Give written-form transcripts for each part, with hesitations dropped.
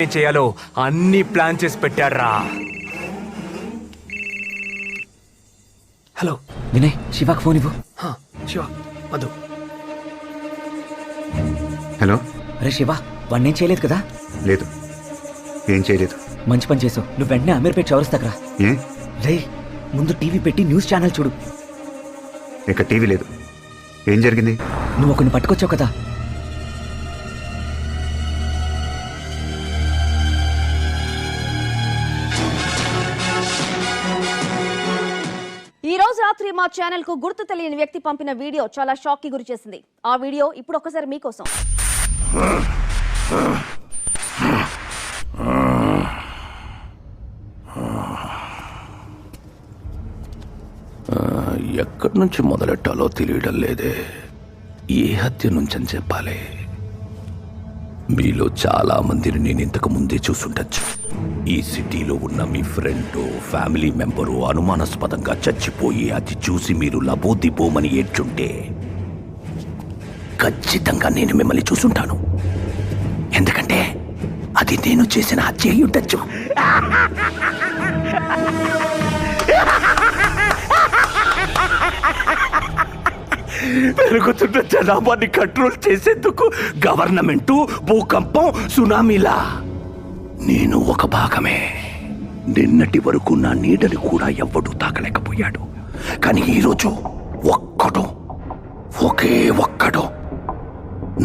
ఏం చేయాలో అన్ని ప్లాన్ చేసి పెట్టాడ్రా. హలో వినయ్, శివాకి ఫోన్ ఇవ్వు. శివ వద్దు. హలో. అరే శివ, వాడినేం చేయలేదు కదా? లేదు, ఏం చేయలేదు. మంచి పని చేసావు. నువ్వు వెంటనే అమీర్పేట చౌరస్తాకరా. ఏ రే, ముందు టీవీ పెట్టి న్యూస్ ఛానల్ చూడు. ఇక్కడ టీవీ లేదు. ఏం జరిగింది? నువ్వు ఒకరిని పట్టుకొచ్చావు కదా. ఈ రోజు రాత్రి మా ఛానల్ కు గుర్తు తెలియని వ్యక్తి పంపిన వీడియో చాలా షాక్ కి గురి చేసింది. ఆ వీడియో ఇప్పుడు ఒక్కసారి మీకోసం. ఎక్కడి నుంచి మొదలెట్టాలో తెలియడం లేదే. ఏ హత్య నుంచని చెప్పాలి? మీలో చాలా మందిని నేను ఇంతకు ముందే చూసుండొచ్చు. ఈ సిటీలో ఉన్న మీ ఫ్రెండ్, ఫ్యామిలీ మెంబరు అనుమానాస్పదంగా చచ్చిపోయి అది చూసి మీరు లబోదిబోమని ఏడ్చుంటే ఖచ్చితంగా నేను మిమ్మల్ని చూసుంటాను. ఎందుకంటే అది నేను చేసిన హత్య అయి ఉండొచ్చు. పెరుగుతున్న జనాభాని కంట్రోల్ చేసేందుకు గవర్నమెంటు, భూకంపం, సునామీలా నేను ఒక భాగమే. నిన్నటి వరకు నా నీడని కూడా ఎవ్వడూ తాకలేకపోయాడు. కానీ ఈరోజు ఒకే ఒక్కడు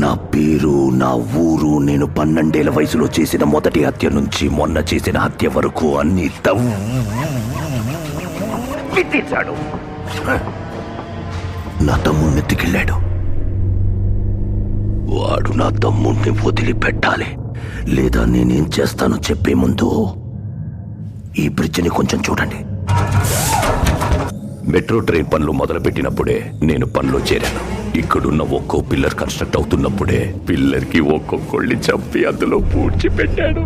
నా పేరు, నా ఊరు, నేను 12 ఏళ్ల వయసులో చేసిన మొదటి హత్య నుంచి మొన్న చేసిన హత్య వరకు అన్ని విధించాడు. నా తమ్ముణ్ణి ఎత్తుకెళ్ళాడు. వాడు నా తమ్ముణ్ణి వదిలిపెట్టాలి, లేదా నేనేం చేస్తానో చెప్పే ముందు ఈ బ్రిడ్జిని కొంచెం చూడండి. మెట్రో ట్రైన్ పనులు మొదలుపెట్టినప్పుడే నేను పనిలో చేరాను. ఇక్కడున్న ఒక్కో పిల్లర్ కన్స్ట్రక్ట్ అవుతున్నప్పుడే పిల్లర్కి ఒక్కొక్కళ్ళని చంపి అందులో పూడ్చిపెట్టాడు.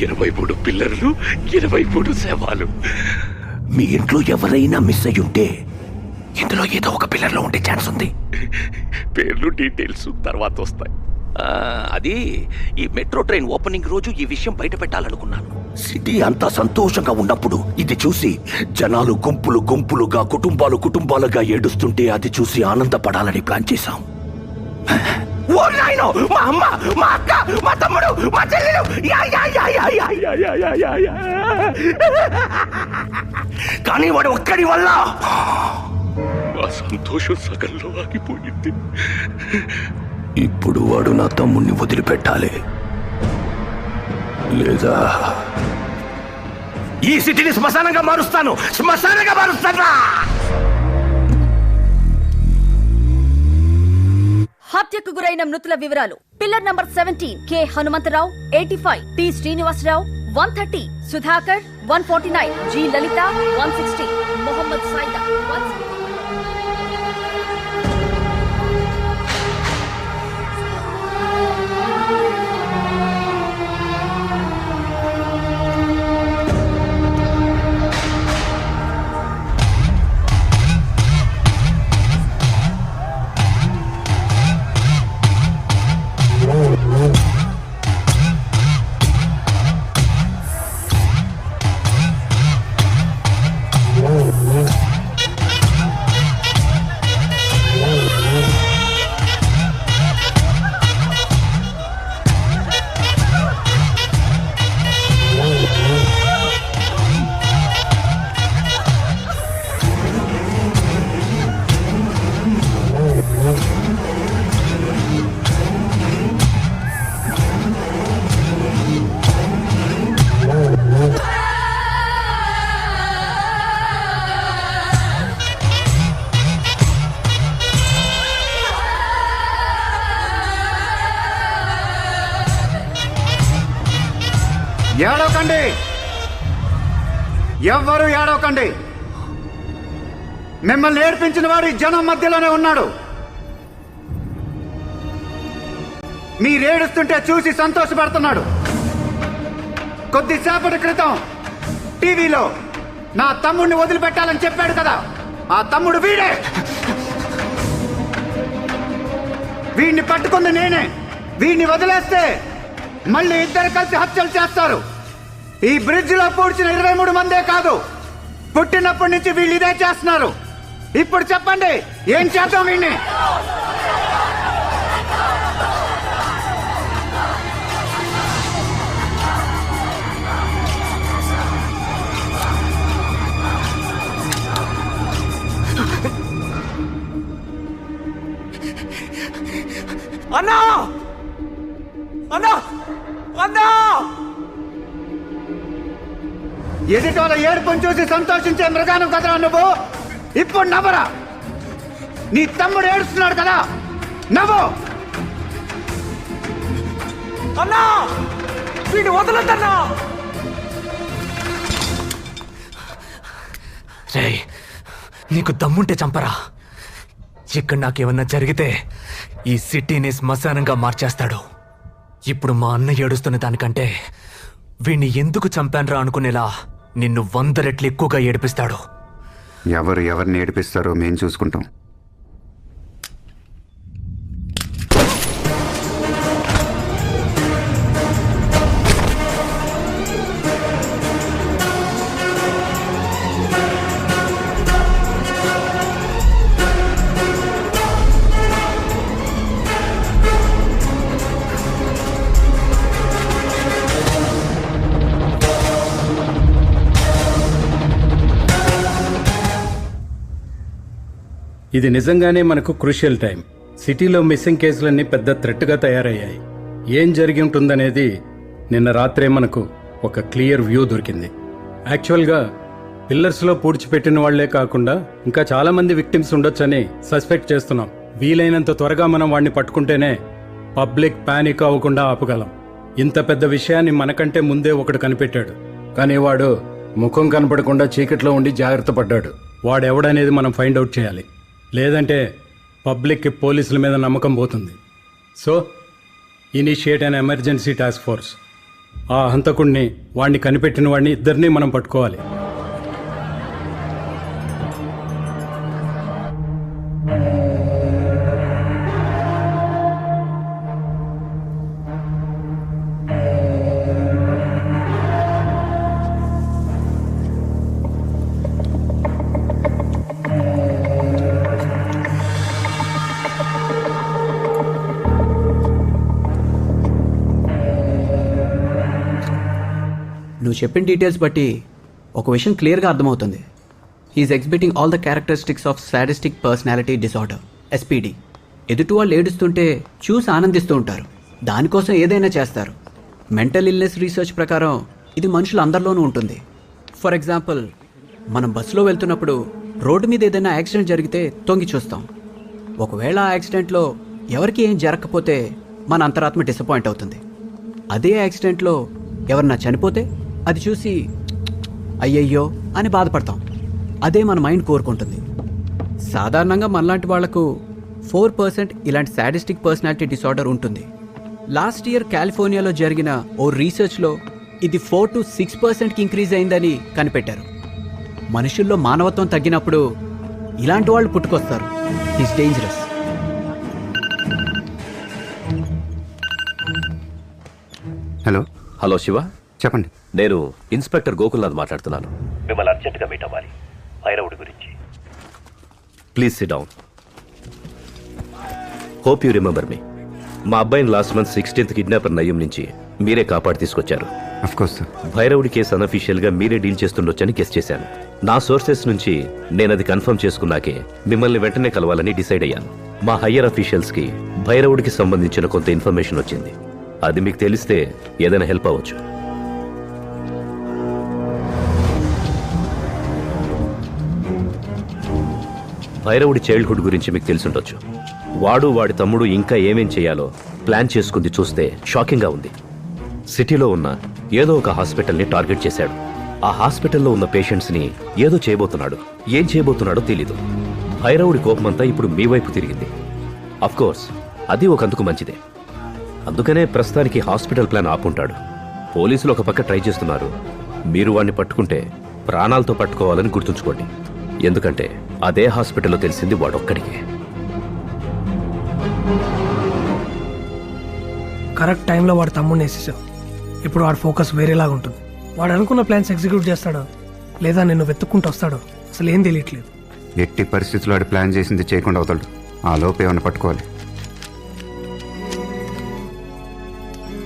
23 పిల్లర్లు, 23 శవాలు. మీ ఇంట్లో ఎవరైనా మిస్ అయ్యి ఉంటే ఇందులో ఏదో ఒక పిల్లర్లో ఉండే ఛాన్స్ ఉంది. పేర్లు, డీటెయిల్స్ తర్వాత వస్తాయి. అది ఈ మెట్రో ట్రైన్ ఓపెనింగ్ రోజు ఈ విషయం బయట పెట్టాలనుకున్నాను. సిటీ అంతా సంతోషంగా ఉన్నప్పుడు ఇది చూసి జనాలు గుంపులు గుంపులుగా, కుటుంబాలుగా ఏడుస్తుంటే అది చూసి ఆనందపడాలని ప్లాన్ చేశాం. ఓ నాయనో, మా అమ్మ, మా అక్క, మా తమ్ముడు, మా చెల్లెలు, కానీ వాడు ఒక్కడి వల్ల ఆ సంతోషం సగంలో ఆగిపోయింది. ఇప్పుడు వాడు నా తమ్ముణ్ణి వదిలిపెట్టాలి, లేదా ఈ సిటీని శ్మశానంగా మారుస్తాను. హత్యకు గురైన మృతుల వివరాలు: pillar number 17 K Hanumantharao 85, T Srinivasarao 130, Sudhakar 149, G Lalitha 160, Mohammed Saida 160. ఏడవకండి, ఎవ్వరూ ఏడవకండి. మిమ్మల్ని ఏడ్పించిన వాడు ఈ జనం మధ్యలోనే ఉన్నాడు. మీరేడుస్తుంటే చూసి సంతోషపడుతున్నాడు. కొద్దిసేపటి క్రితం టీవీలో నా తమ్ముడిని వదిలిపెట్టాలని చెప్పాడు కదా, ఆ తమ్ముడు వీడే. వీడిని పట్టుకుంది నేనే. వీడిని వదిలేస్తే మళ్ళీ ఇద్దరు కలిసి హత్యలు చేస్తారు. ఈ బ్రిడ్జ్ లో పూడ్చిన 23 మందే కాదు, పుట్టినప్పటి నుంచి వీళ్ళు ఇదే చేస్తున్నారు. ఇప్పుడు చెప్పండి, ఏం చేద్దాం వీడిని? అన్నా అన్నా అన్నా ఎదుటోళ్ళ ఏడుపుని చూసి సంతోషించే మృగానం కదరా నువ్వు. ఇప్పుడు నవ్వరా. నీ తమ్ముడు ఏడుస్తున్నాడు కదా, నవ్వు. అన్నా వీడు వదలద్దన్నా. రేయ్, నీకు దమ్ముంటే చంపరా. ఇక్కడ నాకేమన్నా జరిగితే ఈ సిటీని శ్మశానంగా మార్చేస్తాడు. ఇప్పుడు మా అన్న ఏడుస్తున్న దానికంటే వీణ్ణి ఎందుకు చంపాన్రా అనుకునేలా నిన్ను 100 రెట్లు ఎక్కువగా ఏడిపిస్తాడు. ఎవరిని ఏడిపిస్తారో మేం చూసుకుంటాం. ఇది నిజంగానే మనకు క్రూషియల్ టైం. సిటీలో మిస్సింగ్ కేసులన్నీ పెద్ద థ్రెట్గా తయారయ్యాయి. ఏం జరిగి ఉంటుందనేది నిన్న రాత్రే మనకు ఒక క్లియర్ వ్యూ దొరికింది. యాక్చువల్గా పిల్లర్స్లో పూడ్చిపెట్టిన వాళ్లే కాకుండా ఇంకా చాలా మంది విక్టిమ్స్ ఉండొచ్చని సస్పెక్ట్ చేస్తున్నాం. వీలైనంత త్వరగా మనం వాడిని పట్టుకుంటేనే పబ్లిక్ పానిక్ అవ్వకుండా ఆపగలం. ఇంత పెద్ద విషయాన్ని మనకంటే ముందే ఒకడు కనిపెట్టాడు, కానీ వాడు ముఖం కనపడకుండా చీకట్లో ఉండి జాగ్రత్త పడ్డాడు. వాడెవడనేది మనం ఫైండ్ అవుట్ చేయాలి, లేదంటే పబ్లిక్కి పోలీసుల మీద నమ్మకం పోతుంది. So initiate an emergency task force. ఆ హంతకుడిని, వాడిని కనిపెట్టిన వాడిని ఇద్దరినీ మనం పట్టుకోవాలి. నువ్వు చెప్పిన డీటెయిల్స్ బట్టి ఒక విషయం క్లియర్గా అర్థమవుతుంది. He's exhibiting all the characteristics of sadistic personality disorder, SPD. ఎదుటి వాళ్ళు ఏడుస్తుంటే చూసి ఆనందిస్తూ ఉంటారు, దానికోసం ఏదైనా చేస్తారు. మెంటల్ ఇల్నెస్ రీసెర్చ్ ప్రకారం ఇది మనుషులందరిలోనూ ఉంటుంది. ఫర్ ఎగ్జాంపుల్, మనం బస్సులో వెళ్తున్నప్పుడు రోడ్డు మీద ఏదైనా యాక్సిడెంట్ జరిగితే తొంగి చూస్తాం. ఒకవేళ ఆ యాక్సిడెంట్లో ఎవరికి ఏం జరగకపోతే మన అంతరాత్మ డిసప్పాయింట్ అవుతుంది. అదే యాక్సిడెంట్లో ఎవరన్నా చనిపోతే అది చూసి అయ్యయ్యో అని బాధపడతాం. అదే మన మైండ్ కోరుకుంటుంది. సాధారణంగా మనలాంటి వాళ్లకు 4% ఇలాంటి సాడిస్టిక్ పర్సనాలిటీ డిసార్డర్ ఉంటుంది. లాస్ట్ ఇయర్ కాలిఫోర్నియాలో జరిగిన ఓ రీసెర్చ్లో ఇది 4 to 6%కి ఇంక్రీజ్ అయిందని కనిపెట్టారు. మనుషుల్లో మానవత్వం తగ్గినప్పుడు ఇలాంటి వాళ్ళు పుట్టుకొస్తారు. It's dangerous. Hello hello Shiva, చెప్పండి. నేను ఇన్స్పెక్టర్ గోకుల్నాథ్ మాట్లాడుతున్నాను. మిమ్మల్ని అర్జెంటుగా మీట్ అవ్వాలి, భైరవుడి గురించి. Please SIT down. Hope you remember me. మా అబ్బాయిని లాస్ట్ మంత్ 16th కిడ్నాపర్ నయ్యం నుంచి మీరే కాపాడి తీసుకొచ్చారు. Of course sir. భైరవుడి కేసు అనఫీషియల్ గా మీరే డీల్ చేస్తుండొచ్చని గెస్ చేశాను. నా సోర్సెస్ నుంచి నేను అది కన్ఫర్మ్ చేసుకున్నాకే మిమ్మల్ని వెంటనే కలవాలని డిసైడ్ అయ్యాను. మా హయ్యర్ అఫీషియల్స్ కి భైరవుడికి సంబంధించిన కొంత ఇన్ఫర్మేషన్ వచ్చింది. అది మీకు తెలిస్తే ఏదైనా హెల్ప్ అవ్వచ్చు. భైరవుడి చైల్డ్హుడ్ గురించి మీకు తెలిసుండొచ్చు. వాడు వాడి తమ్ముడు ఇంకా ఏమేం చేయాలో ప్లాన్ చేసుకుంది చూస్తే షాకింగ్గా ఉంది. సిటీలో ఉన్న ఏదో ఒక హాస్పిటల్ని టార్గెట్ చేశాడు. ఆ హాస్పిటల్లో ఉన్న పేషెంట్స్ని ఏదో చేయబోతున్నాడు. ఏం చేయబోతున్నాడో తెలీదు. భైరవుడి కోపమంతా ఇప్పుడు మీ వైపు తిరిగింది. అఫ్కోర్స్ అది ఒక అందుకు మంచిదే. అందుకనే ప్రస్తుతానికి హాస్పిటల్ ప్లాన్ ఆపుంటాడు. పోలీసులు ఒక పక్క ట్రై చేస్తున్నారు. మీరు వాడిని పట్టుకుంటే ప్రాణాలతో పట్టుకోవాలని గుర్తుంచుకోండి. ఎందుకంటే అదే హాస్పిటల్లో తెలిసింది వాడొక్కడికే. కరెక్ట్ టైంలో వాడు తమ్ముడిని వేసేసావు. ఇప్పుడు వాడి ఫోకస్ వేరేలాగా ఉంటుంది. వాడు అనుకున్న ప్లాన్స్ ఎగ్జిక్యూట్ చేస్తాడో లేదా నిన్ను వెతుక్కుంటూ వస్తాడో అసలు ఏం తెలియట్లేదు. ఎట్టి పరిస్థితుల్లో ఆడు ప్లాన్ చేసింది చేయకుండా అవుతాడు. ఆ లోపు ఏమైనా పట్టుకోవాలి.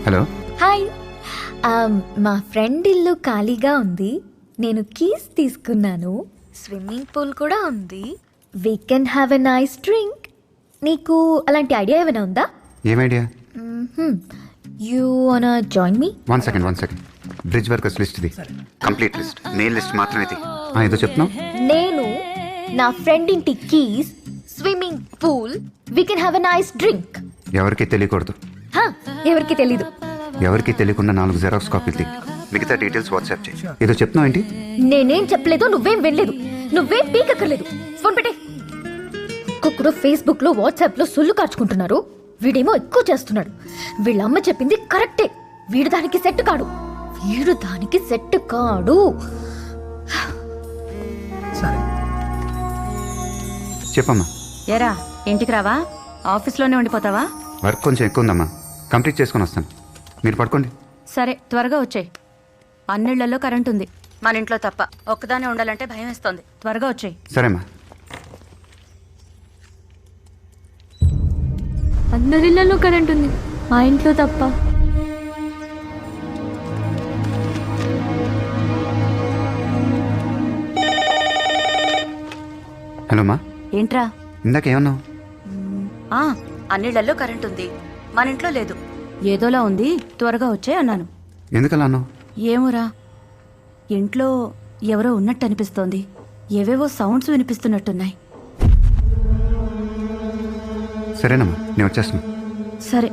హలో, హాయ్, మా ఫ్రెండ్ ఇల్లు ఖాళీగా ఉంది. నేను కీస్ తీసుకున్నాను. స్విమ్మింగ్ పూల్ కూడా ఉంది. We can have a nice drink. నీకు అలాంటి ఐడియా ఏమైనా ఉందా? ఏం ఐడియా? యూ వానా join me? One second. Bridge workers list ఇది, కంప్లీట్ లిస్ట్, మెయిన్ లిస్ట్ మాత్రమే ఇది. ఏదో చెప్తున్నావు? నేను నా ఫ్రెండ్ ఇంటి keys, swimming pool, we can have a nice drink. ఎవరికి తెలియకూడదు. ఎవరికి తెలీదు. ఎవరికి తెలియకుండా 4 జెరాక్స్ కాపీలు తీ. మిగతా డీటెయిల్స్ వాట్సాప్ చేయి. ఏదో చెప్తున్నావు ఏంటి? నేనేం చెప్పలేదు, నువ్వేం వెళ్ళలేదు, నువ్వేం పీకక్కర్లేదు. ఫోన్ పెట్టే. ఒక్కొక్కడు ఫేస్బుక్ లో వాట్సాప్ లో సొల్లు కార్చుకుంటున్నారు. వీడేమో ఎక్కువ చేస్తున్నాడు. వీళ్ళమ్మ చెప్పింది కరెక్టే. వీడు దానికి సెట్ కాడు. సరే చెప్పమ్మా. ఎరా ఇంటికి రావా? ఆఫీస్లోనే ఉండిపోతావా? వర్క్ కొంచెం ఎక్కువ ఉందమ్మా, కంప్లీట్ చేసుకొని వస్తాను. మీరు పడుకోండి. సరే, త్వరగా వచ్చేయ్. అన్నిళ్లలో కరెంట్ ఉంది, మన ఇంట్లో తప్ప. ఒక్కదానే ఉండాలంటే భయం వేస్తోంది. త్వరగా వచ్చేయ్. సరేమ్మా. అందరిళ్లలో కరెంట్ ఉంది, మా ఇంట్లో తప్ప. హలో మా. ఏంట్రా? ఇందాక ఏమన్నావు? అన్నిళ్లలో కరెంట్ ఉంది, మన ఇంట్లో లేదు. ఏదోలా ఉంది, త్వరగా వచ్చే అన్నాను. ఎందుకలా అన్నావు? ఏమోరా, ఇంట్లో ఎవరో ఉన్నట్టు అనిపిస్తోంది. ఏవేవో సౌండ్స్ వినిపిస్తున్నట్టున్నాయి. సరేనమ్మా, నేను వచ్చేస్తాను. సరే.